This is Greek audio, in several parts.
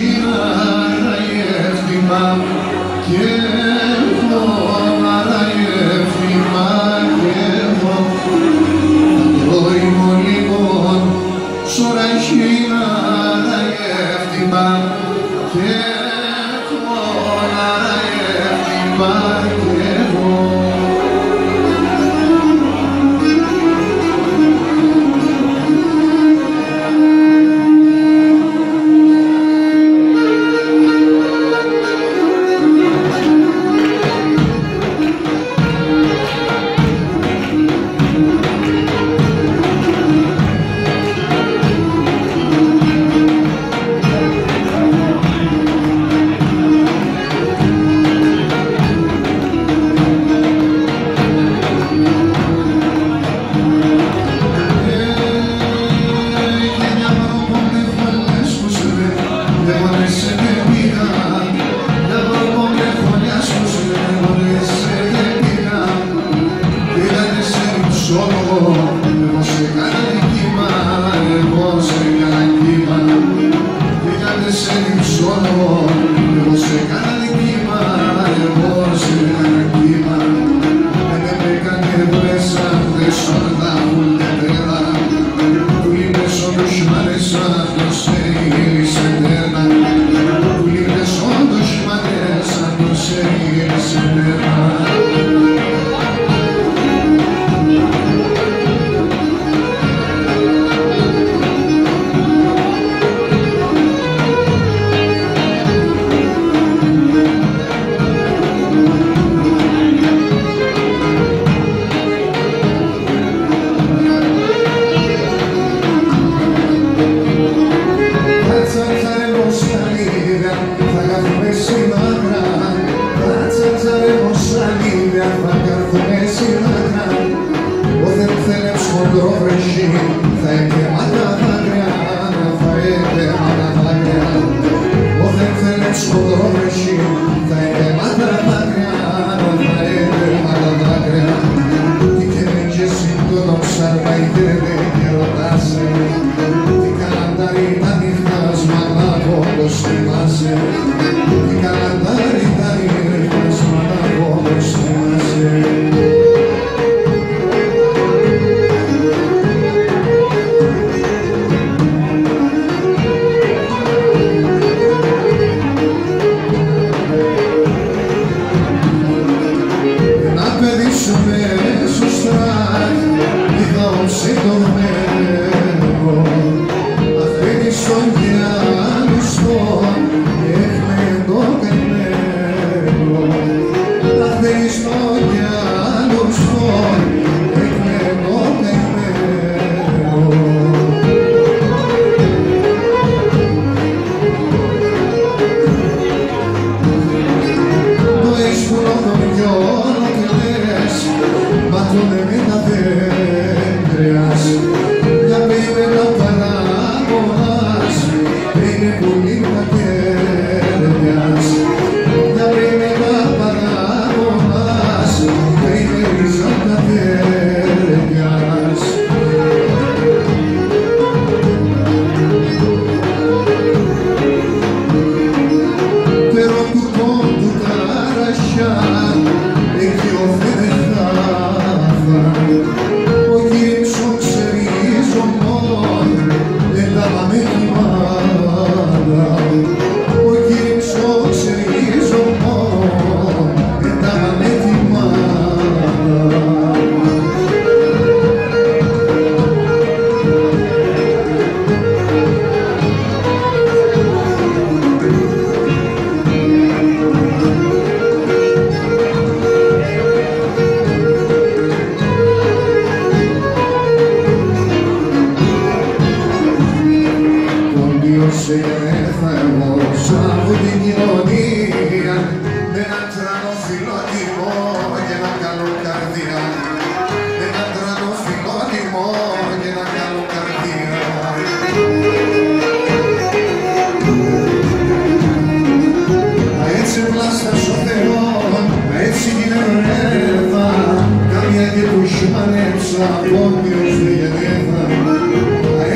Σινάρα εύθυμα και εγώ άρα εύθυμα και εγώ τρώει λοιπόν σωρά Σινάρα εύθυμα και εγώ άρα εύθυμα και εγώ.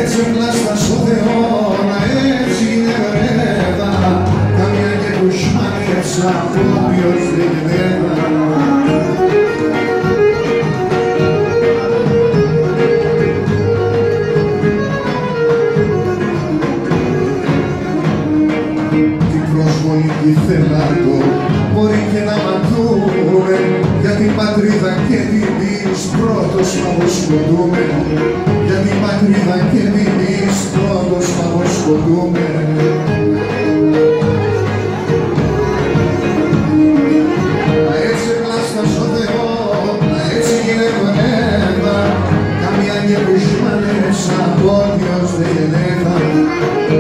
Έτσι πλάστα στο Θεό, έτσι είναι βρέδα. από όποιος δεν γεννέτα. Την προσβολή τη θελάτω μπορεί και να μαθούμε, για την πατρίδα και την πίστη πρώτος να βοσκοτούμε, για την πατρίδα και την πίστη πρώτος να βοσκοτούμε. Να έτσι πλάστασω Θεό, να έτσι γυναικονέδα, καμιά γερουσμανές από Διος δεν γεννέδα.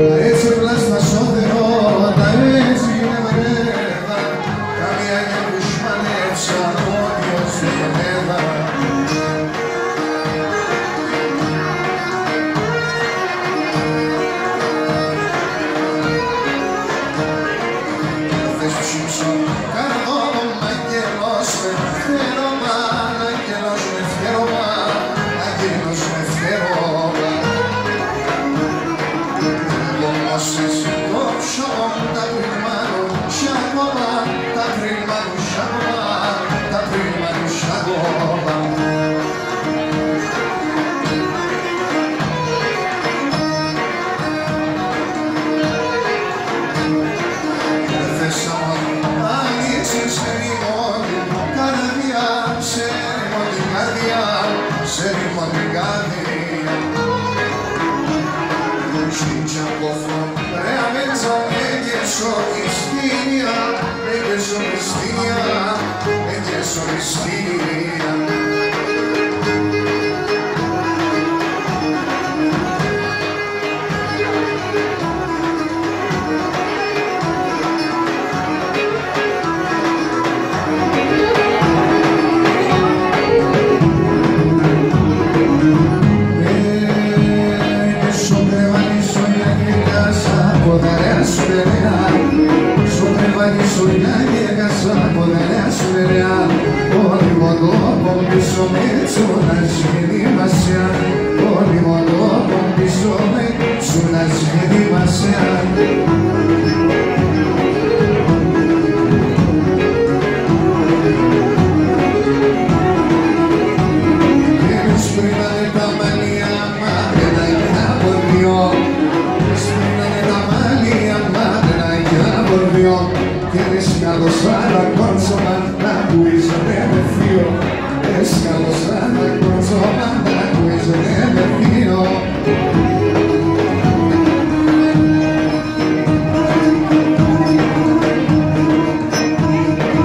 Να έτσι πλάστασω Θεό, να έτσι γυναικονέδα, καμιά γερουσμανές από Διος δεν γεννέδα. Escalosada con